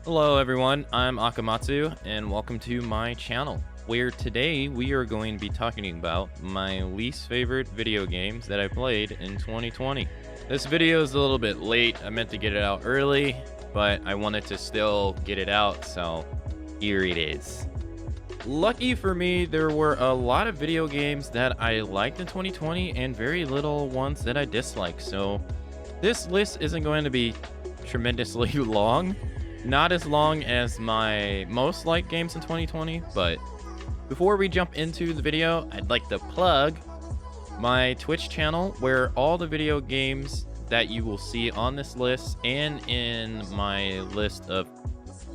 Hello everyone, I'm Akamatzu and welcome to my channel, where today we are going to be talking about my least favorite video games that I played in 2020. This video is a little bit late. I meant to get it out early, but I wanted to still get it out, so here it is. Lucky for me, there were a lot of video games that I liked in 2020 and very little ones that I disliked, so this list isn't going to be tremendously long. Not as long as my most liked games in 2020, but before we jump into the video, I'd like to plug my Twitch channel, where all the video games that you will see on this list and in my list of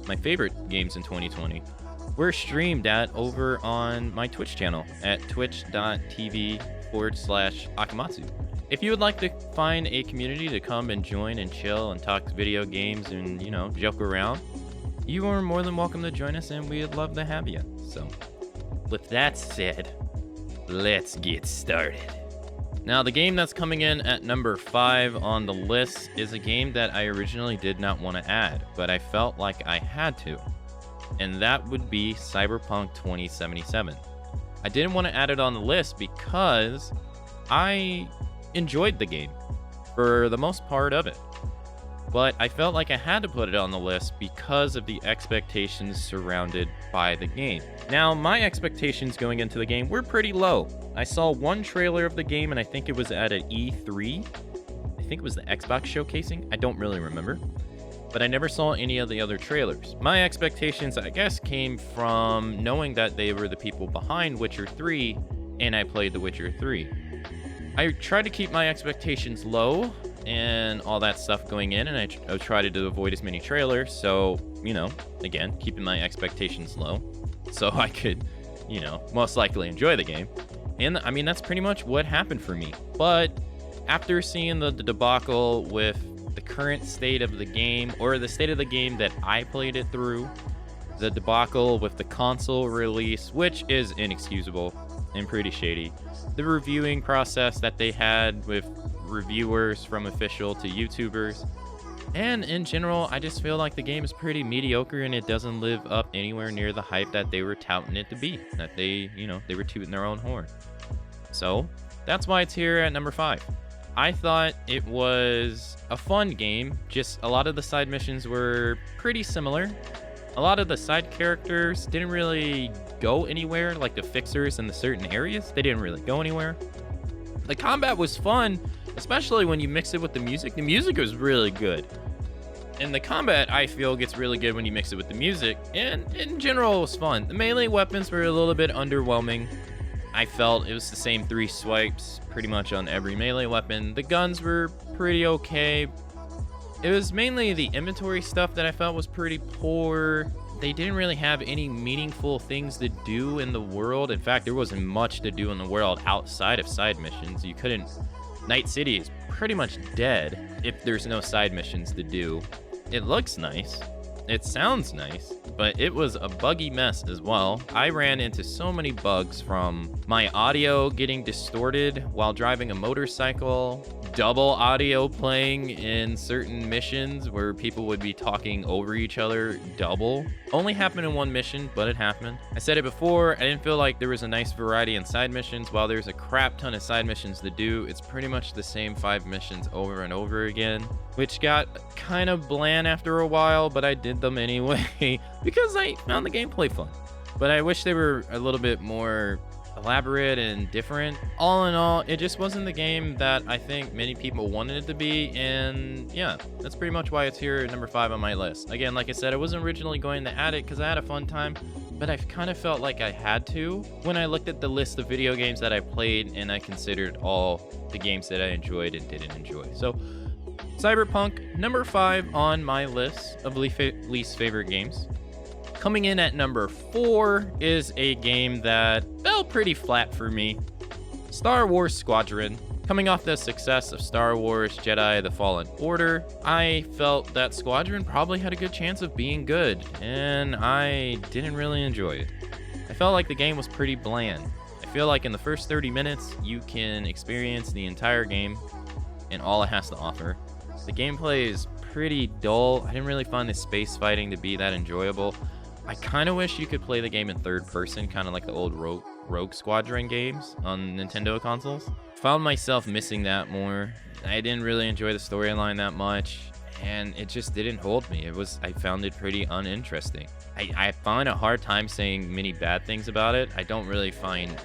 my favorite games in 2020 were streamed at over on my Twitch channel at twitch.tv/Akamatzu. If you would like to find a community to come and join and chill and talk video games and, joke around, you are more than welcome to join us, and we'd love to have you. So, with that said, let's get started. Now, the game that's coming in at number 5 on the list is a game that I originally did not want to add, but I felt like I had to, and that would be Cyberpunk 2077. I didn't want to add it on the list because I enjoyed the game for the most part of it, but I felt like I had to put it on the list because of the expectations surrounded by the game. Now, my expectations going into the game were pretty low. I saw one trailer of the game, and I think it was at an E3. I think it was the Xbox showcasing. I don't really remember, but I never saw any of the other trailers. My expectations, I guess, came from knowing that they were the people behind Witcher 3, and I played The Witcher 3. I tried to keep my expectations low and all that stuff going in, and I tried to avoid as many trailers, so, again, keeping my expectations low so I could, most likely enjoy the game. And, that's pretty much what happened for me. But after seeing the debacle with the current state of the game, or the state of the game that I played it through, the debacle with the console release, which is inexcusable and pretty shady, the reviewing process that they had with reviewers from official to YouTubers, and in general, I just feel like the game is pretty mediocre and it doesn't live up anywhere near the hype that they were touting it to be, that they were tooting their own horn. So that's why it's here at number 5. I thought it was a fun game, just a lot of the side missions were pretty similar. A lot of the side characters didn't really go anywhere, like the fixers in the certain areas. They didn't really go anywhere. The combat was fun, especially when you mix it with the music. The music was really good. And the combat, I feel, gets really good when you mix it with the music. And in general, it was fun. The melee weapons were a little bit underwhelming. I felt it was the same 3 swipes pretty much on every melee weapon. The guns were pretty okay. It was mainly the inventory stuff that I felt was pretty poor. They didn't really have any meaningful things to do in the world. In fact, there wasn't much to do in the world outside of side missions. You couldn't... Night City is pretty much dead if there's no side missions to do. It looks nice. It sounds nice, but it was a buggy mess as well. I ran into so many bugs, from my audio getting distorted while driving a motorcycle, double audio playing in certain missions where people would be talking over each other double. Only happened in one mission, but it happened. I said it before, I didn't feel like there was a nice variety in side missions. While there's a crap ton of side missions to do, it's pretty much the same 5 missions over and over again, which got kind of bland after a while, but I did them anyway because I found the gameplay fun. But I wish they were a little bit more elaborate and different. All in all, it just wasn't the game that I think many people wanted it to be, and yeah, that's pretty much why it's here at number 5 on my list. Again, like I said, I wasn't originally going to add it because I had a fun time, but I kind of felt like I had to when I looked at the list of video games that I played and I considered all the games that I enjoyed and didn't enjoy. So Cyberpunk, number 5 on my list of least favorite games. Coming in at number 4 is a game that fell pretty flat for me. Star Wars Squadron. Coming off the success of Star Wars Jedi The Fallen Order, I felt that Squadron probably had a good chance of being good, and I didn't really enjoy it. I felt like the game was pretty bland. I feel like in the first 30 minutes, you can experience the entire game and all it has to offer. The gameplay is pretty dull. I didn't really find the space fighting to be that enjoyable. I kind of wish you could play the game in third person, kind of like the old Rogue Squadron games on Nintendo consoles. Found myself missing that more. I didn't really enjoy the storyline that much, and it just didn't hold me. I found it pretty uninteresting. I find a hard time saying many bad things about it. I don't really find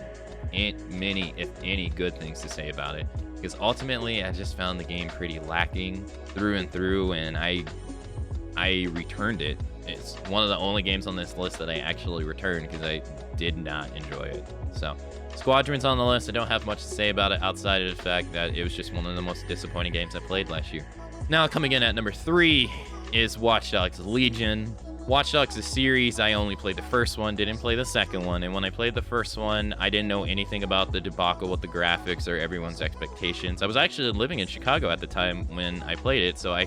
many, if any, good things to say about it, because ultimately I just found the game pretty lacking through and through, and I returned it. It's one of the only games on this list that I actually returned because I did not enjoy it. So Squadron's on the list. I don't have much to say about it outside of the fact that it was just one of the most disappointing games I played last year. Now coming in at number 3 is Watch Dogs Legion. Watch Dogs, the series, I only played the first one, didn't play the second one, and when I played the first one, I didn't know anything about the debacle with the graphics or everyone's expectations. I was actually living in Chicago at the time when I played it, so I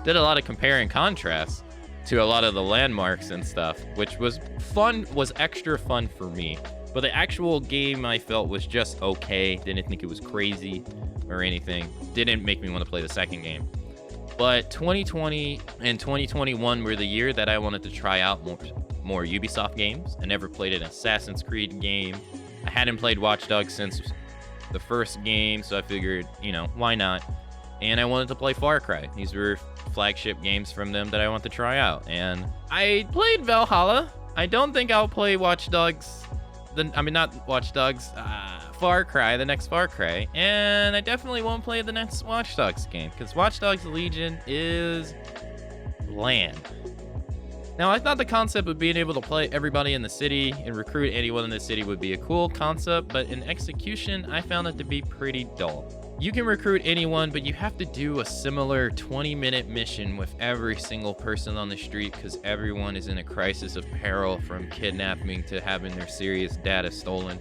did a lot of compare and contrast to a lot of the landmarks and stuff, which was fun, was extra fun for me. But the actual game I felt was just okay, didn't think it was crazy or anything, didn't make me want to play the second game. But 2020 and 2021 were the year that I wanted to try out more Ubisoft games. I never played an Assassin's Creed game. I hadn't played Watch Dogs since the first game, so I figured, you know, why not? And I wanted to play Far Cry. These were flagship games from them that I want to try out. And I played Valhalla. I don't think I'll play Watch Dogs. Not Watch Dogs. Far Cry, the next Far Cry, and I definitely won't play the next Watch Dogs game because Watch Dogs Legion is bland. Now, I thought the concept of being able to play everybody in the city and recruit anyone in the city would be a cool concept, but in execution, I found it to be pretty dull. You can recruit anyone, but you have to do a similar 20-minute mission with every single person on the street because everyone is in a crisis of peril, from kidnapping to having their serious data stolen.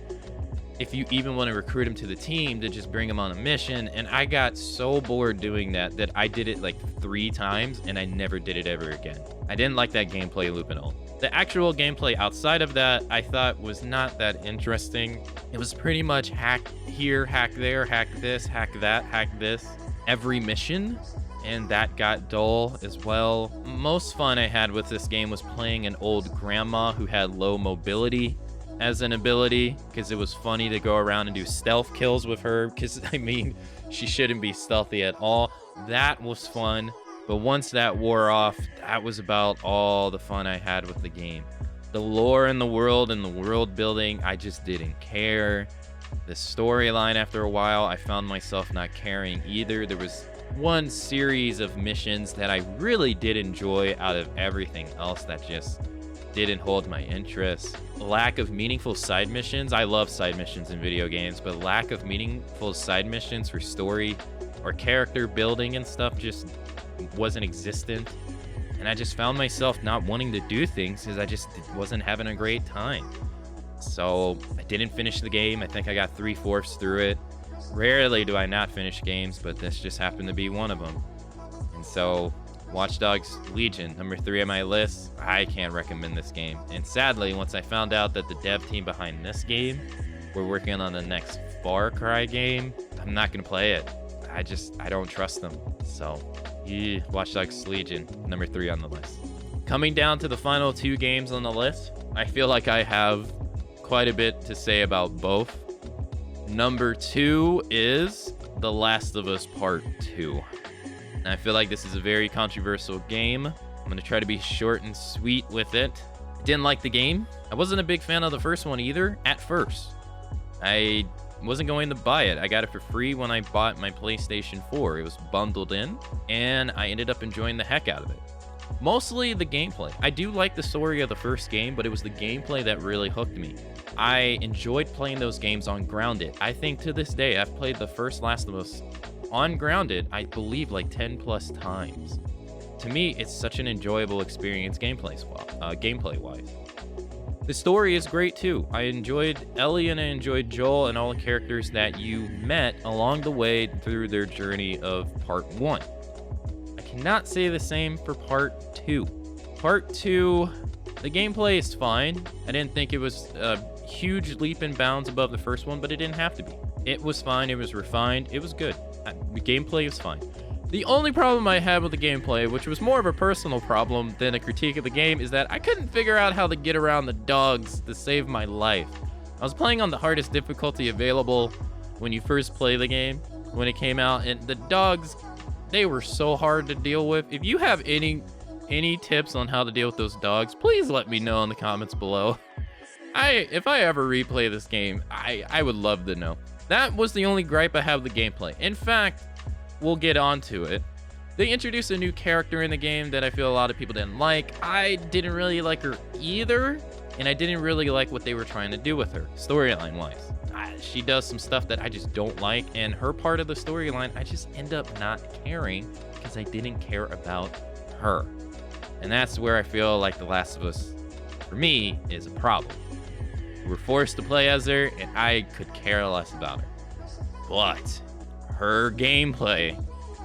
If you even want to recruit them to the team, to just bring them on a mission. And I got so bored doing that I did it like 3 times and I never did it ever again. I didn't like that gameplay loop at all. The actual gameplay outside of that, I thought was not that interesting. It was pretty much hack here, hack there, hack this, hack that, hack this, every mission. And that got dull as well. Most fun I had with this game was playing an old grandma who had low mobility as an ability, because it was funny to go around and do stealth kills with her, because I mean, she shouldn't be stealthy at all. That was fun, but once that wore off, that was about all the fun I had with the game. The lore in the world and the world building, I just didn't care. The storyline, after a while, I found myself not caring either. There was one series of missions that I really did enjoy out of everything else that just didn't hold my interest. Lack of meaningful side missions. I love side missions in video games, but lack of meaningful side missions for story or character building and stuff just wasn't existent. And I just found myself not wanting to do things because I just wasn't having a great time. So I didn't finish the game. I think I got 3/4 through it. Rarely do I not finish games, but this just happened to be one of them. And so Watch Dogs Legion, number 3 on my list. I can't recommend this game. And sadly, once I found out that the dev team behind this game were working on the next Far Cry game, I'm not going to play it. I don't trust them. So, yeah, Watch Dogs Legion, number 3 on the list. Coming down to the final 2 games on the list, I feel like I have quite a bit to say about both. Number 2 is The Last of Us Part 2. And I feel like this is a very controversial game. I'm going to try to be short and sweet with it. I didn't like the game. I wasn't a big fan of the first one either, at first. I wasn't going to buy it. I got it for free when I bought my PlayStation 4. It was bundled in, and I ended up enjoying the heck out of it. Mostly the gameplay. I do like the story of the first game, but it was the gameplay that really hooked me. I enjoyed playing those games on Grounded. I think to this day, I've played the first Last of Us on Grounded, I believe, like 10 plus times. To me, it's such an enjoyable experience gameplay-wise. The story is great too. I enjoyed Ellie and I enjoyed Joel and all the characters that you met along the way through their journey of Part 1. I cannot say the same for Part 2. Part 2, the gameplay is fine. I didn't think it was a huge leap and bounds above the first one, but it didn't have to be. It was fine, it was refined, it was good. The gameplay was fine. The only problem I had with the gameplay, which was more of a personal problem than a critique of the game, is that I couldn't figure out how to get around the dogs to save my life. I was playing on the hardest difficulty available when you first play the game, when it came out, and the dogs, they were so hard to deal with. If you have any tips on how to deal with those dogs, please let me know in the comments below. If I ever replay this game, I would love to know. That was the only gripe I have with the gameplay. In fact, we'll get onto it. They introduced a new character in the game that I feel a lot of people didn't like. I didn't really like her either, and I didn't really like what they were trying to do with her, storyline-wise. She does some stuff that I just don't like, and her part of the storyline, I just end up not caring because I didn't care about her. And that's where I feel like The Last of Us, for me, is a problem. We're forced to play as her, and I could care less about her. But her gameplay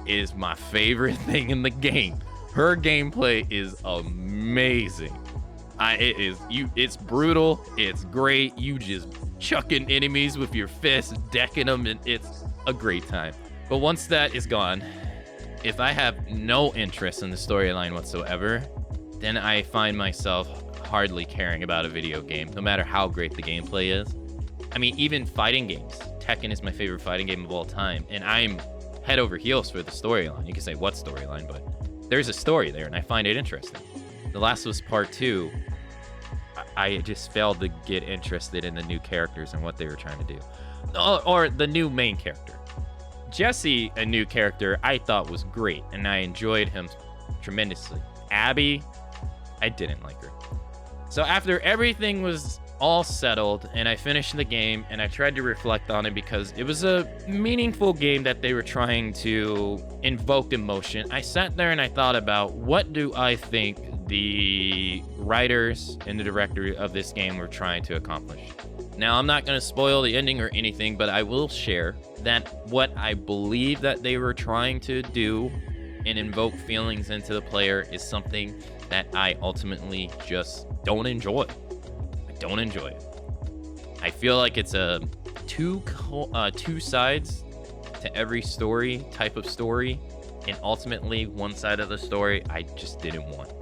is my favorite thing in the game. Her gameplay is amazing. It's brutal. It's great. You just chucking enemies with your fists, decking them, and it's a great time. But once that is gone, if I have no interest in the storyline whatsoever, then I find myself hardly caring about a video game, no matter how great the gameplay is. I mean, even fighting games. Tekken is my favorite fighting game of all time, and I'm head over heels for the storyline. You can say what storyline, but there's a story there, and I find it interesting. The Last of Us Part 2, I just failed to get interested in the new characters and what they were trying to do. Or the new main character. Jesse, a new character, I thought was great, and I enjoyed him tremendously. Abby, I didn't like her. So after everything was all settled and I finished the game and I tried to reflect on it because it was a meaningful game that they were trying to invoke emotion, I sat there and I thought about what do I think the writers and the director of this game were trying to accomplish. Now, I'm not going to spoil the ending or anything, but I will share that what I believe that they were trying to do and invoke feelings into the player is something that I ultimately just don't enjoy. I don't enjoy it. I feel like it's a two sides to every story, type of story, and ultimately one side of the story I just didn't want.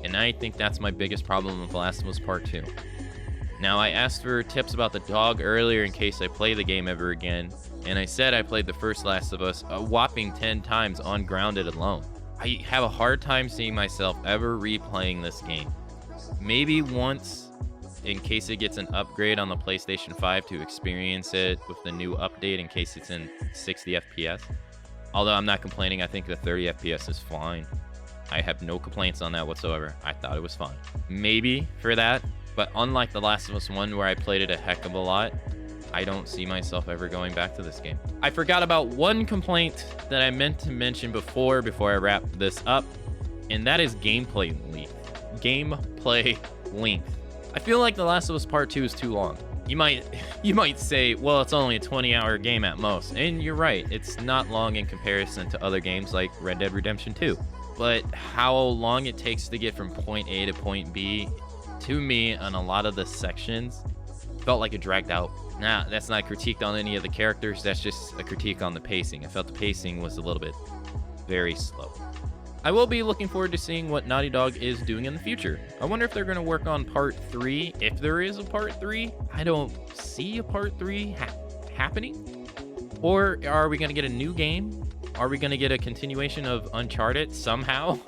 And I think that's my biggest problem with The Last of Us Part 2. Now, I asked for tips about the dog earlier in case I play the game ever again, and I said I played the first Last of Us a whopping 10 times on Grounded alone. I have a hard time seeing myself ever replaying this game. Maybe once, in case it gets an upgrade on the PlayStation 5 to experience it with the new update in case it's in 60 FPS. Although I'm not complaining, I think the 30 FPS is fine. I have no complaints on that whatsoever. I thought it was fine. Maybe for that, but unlike The Last of Us 1 where I played it a heck of a lot, I don't see myself ever going back to this game. I forgot about one complaint that I meant to mention before I wrap this up, and that is gameplay length. Gameplay length. I feel like The Last of Us Part 2 is too long. You might say, well, it's only a 20-hour game at most, and you're right. It's not long in comparison to other games like Red Dead Redemption 2. But how long it takes to get from point A to point B, to me, on a lot of the sections, felt like it dragged out. Nah, that's not a critique on any of the characters. That's just a critique on the pacing. I felt the pacing was a little bit very slow. I will be looking forward to seeing what Naughty Dog is doing in the future. I wonder if they're going to work on Part 3, if there is a Part 3. I don't see a Part 3 happening. Or are we going to get a new game? Are we going to get a continuation of Uncharted somehow?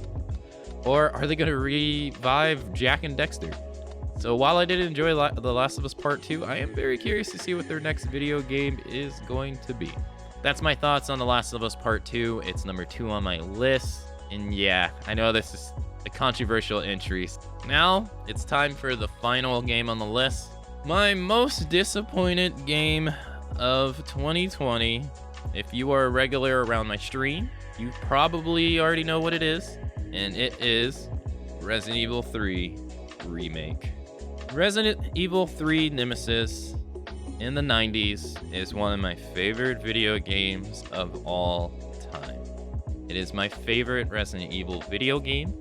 Or are they going to revive Jak and Dexter? So while I did enjoy The Last of Us Part 2, I am very curious to see what their next video game is going to be. That's my thoughts on The Last of Us Part 2. It's number 2 on my list. And yeah, I know this is a controversial entry. Now, it's time for the final game on the list. My most disappointed game of 2020. If you are a regular around my stream, you probably already know what it is. And it is Resident Evil 3 Remake. Resident Evil 3 Nemesis in the 90s is one of my favorite video games of all time. It is my favorite Resident Evil video game.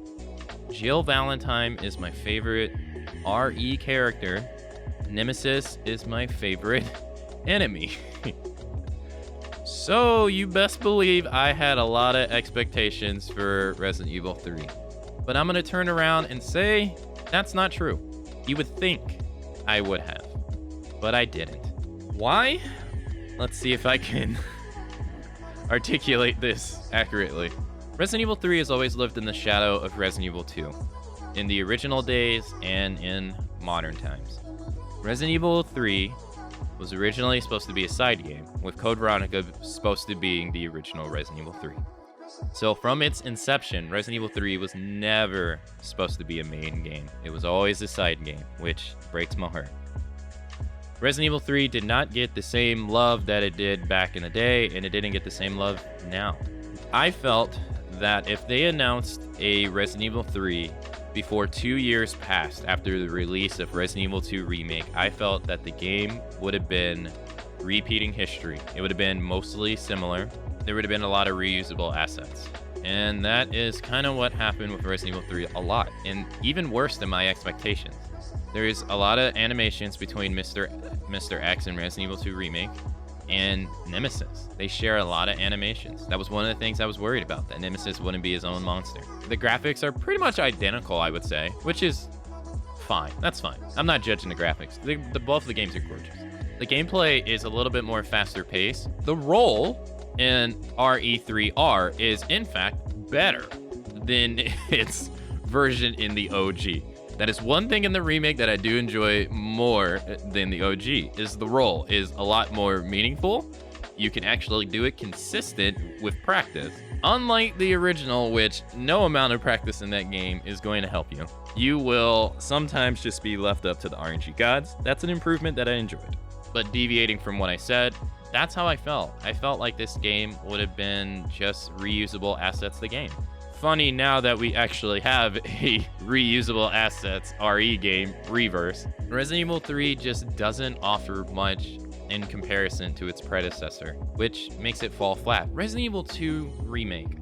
Jill Valentine is my favorite RE character. Nemesis is my favorite enemy. So you best believe I had a lot of expectations for Resident Evil 3. But I'm going to turn around and say that's not true. You would think I would have, but I didn't. Why? Let's see if I can articulate this accurately. Resident Evil 3 has always lived in the shadow of Resident Evil 2, in the original days and in modern times. Resident Evil 3 was originally supposed to be a side game, with Code Veronica supposed to be the original Resident Evil 3. So from its inception, Resident Evil 3 was never supposed to be a main game. It was always a side game, which breaks my heart. Resident Evil 3 did not get the same love that it did back in the day, and it didn't get the same love now. I felt that if they announced a Resident Evil 3 before 2 years passed after the release of Resident Evil 2 Remake, I felt that the game would have been repeating history. It would have been mostly similar. There would have been a lot of reusable assets. And that is kind of what happened with Resident Evil 3 a lot, and even worse than my expectations. There is a lot of animations between Mr. X and Resident Evil 2 Remake and Nemesis. They share a lot of animations. That was one of the things I was worried about, that Nemesis wouldn't be his own monster. The graphics are pretty much identical, I would say, which is fine. That's fine. I'm not judging the graphics. Both of the games are gorgeous. The gameplay is a little bit more faster paced. The role in RE3R is, in fact, better than its version in the OG. That is one thing in the remake that I do enjoy more than the OG, is the role is a lot more meaningful. You can actually do it consistent with practice. Unlike the original, which no amount of practice in that game is going to help you. You will sometimes just be left up to the RNG gods. That's an improvement that I enjoyed. But deviating from what I said, that's how I felt. I felt like this game would have been just reusable assets the game. Funny now that we actually have a reusable assets RE game, Reverse. Resident Evil 3 just doesn't offer much in comparison to its predecessor, which makes it fall flat. Resident Evil 2 Remake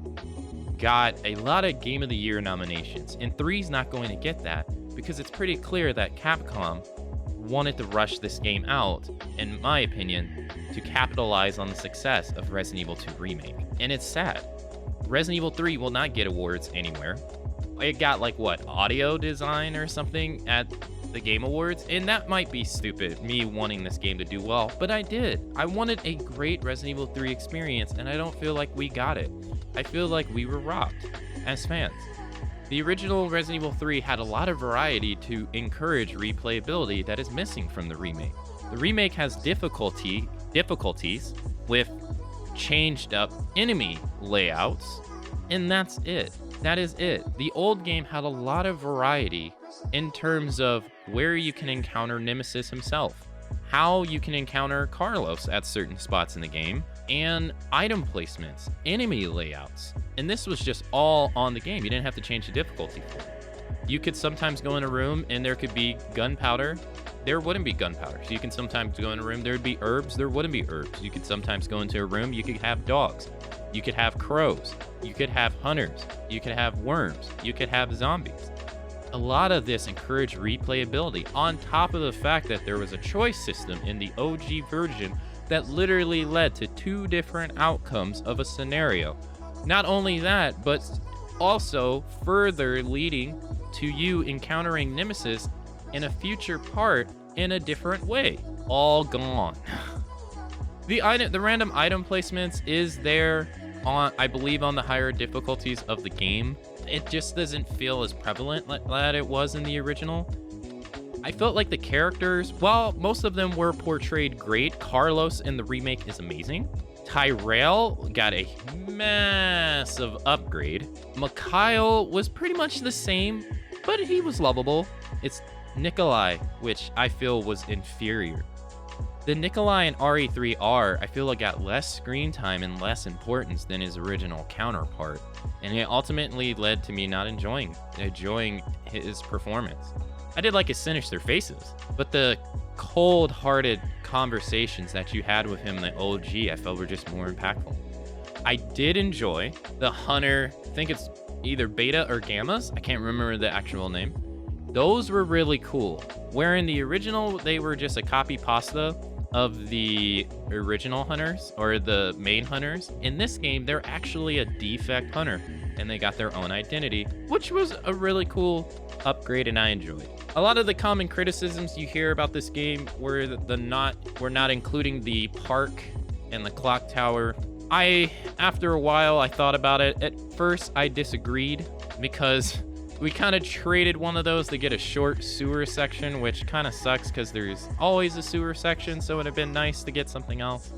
got a lot of Game of the Year nominations, and 3's not going to get that because it's pretty clear that Capcom wanted to rush this game out, in my opinion, to capitalize on the success of Resident Evil 2 Remake. And it's sad. Resident Evil 3 will not get awards anywhere. It got, like, what, audio design or something at the Game Awards? And that might be stupid, me wanting this game to do well, but I did. I wanted a great Resident Evil 3 experience, and I don't feel like we got it. I feel like we were robbed as fans. The original Resident Evil 3 had a lot of variety to encourage replayability that is missing from the remake. The remake has difficulties with changed up enemy layouts, and that's it. That is it. The old game had a lot of variety in terms of where you can encounter Nemesis himself, how you can encounter Carlos at certain spots in the game, and item placements, enemy layouts. And this was just all on the game. You didn't have to change the difficulty for it. You could sometimes go in a room and there could be gunpowder. There wouldn't be gunpowder. So you can sometimes go in a room, there would be herbs, there wouldn't be herbs. You could sometimes go into a room, you could have dogs. You could have crows. You could have hunters. You could have worms. You could have zombies. A lot of this encouraged replayability, on top of the fact that there was a choice system in the OG version that literally led to 2 different outcomes of a scenario. Not only that, but also further leading to you encountering Nemesis in a future part in a different way. All gone. The random item placements is there on, I believe, on the higher difficulties of the game. It just doesn't feel as prevalent that it was in the original. I felt like the characters, while most of them were portrayed great, Carlos in the remake is amazing. Tyrell got a massive upgrade. Mikhail was pretty much the same, but he was lovable. It's Nikolai, which I feel was inferior. The Nikolai in RE3R, I feel like got less screen time and less importance than his original counterpart, and it ultimately led to me not enjoying his performance. I did like his sinister faces, but the cold-hearted conversations that you had with him in the OG, I felt were just more impactful. I did enjoy the Hunter, I think it's either Beta or Gammas, I can't remember the actual name. Those were really cool. Where in the original, they were just a copy pasta of the original hunters or the main hunters. In this game, they're actually a defect hunter and they got their own identity, which was a really cool upgrade and I enjoyed. A lot of the common criticisms you hear about this game were we're not including the park and the clock tower. After a while, I thought about it. At first, I disagreed because we kind of traded one of those to get a short sewer section, which kind of sucks because there's always a sewer section, so it would have been nice to get something else.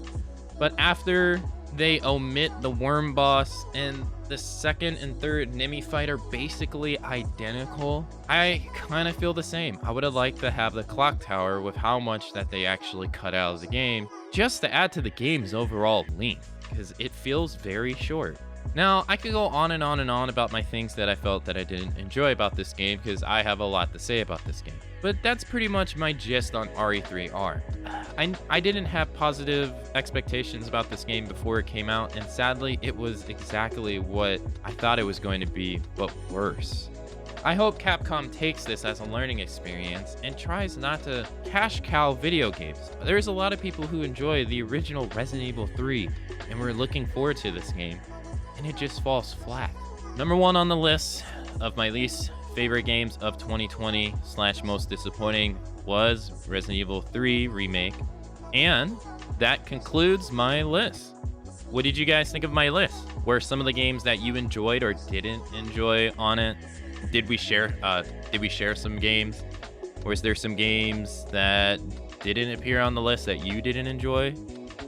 But after they omit the worm boss and the second and third Nemi fight are basically identical, I kind of feel the same. I would have liked to have the clock tower with how much that they actually cut out of the game, just to add to the game's overall length, because it feels very short. Now, I could go on and on and on about my things that I felt that I didn't enjoy about this game, because I have a lot to say about this game. But that's pretty much my gist on RE3R. I didn't have positive expectations about this game before it came out, and sadly, it was exactly what I thought it was going to be, but worse. I hope Capcom takes this as a learning experience and tries not to cash cow video games. There's a lot of people who enjoy the original Resident Evil 3, and we're looking forward to this game, and it just falls flat. Number 1 on the list of my least favorite games of 2020 / most disappointing was Resident Evil 3 Remake. And that concludes my list. What did you guys think of my list? Were some of the games that you enjoyed or didn't enjoy on it? Did we share some games? Was there some games that didn't appear on the list that you didn't enjoy?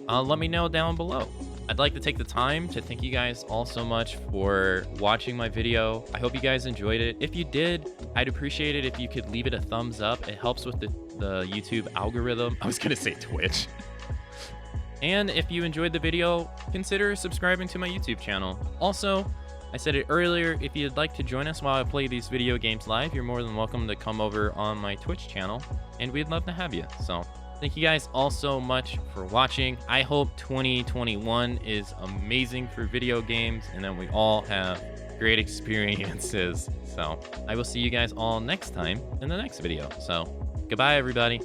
Let me know down below. I'd like to take the time to thank you guys all so much for watching my video. I hope you guys enjoyed it. If you did, I'd appreciate it if you could leave it a thumbs up. It helps with the YouTube algorithm. I was gonna say Twitch. And if you enjoyed the video, consider subscribing to my YouTube channel. Also, I said it earlier, if you'd like to join us while I play these video games live, you're more than welcome to come over on my Twitch channel, and we'd love to have you. So thank you guys all so much for watching. I hope 2021 is amazing for video games and that we all have great experiences. So I will see you guys all next time in the next video. So goodbye, everybody.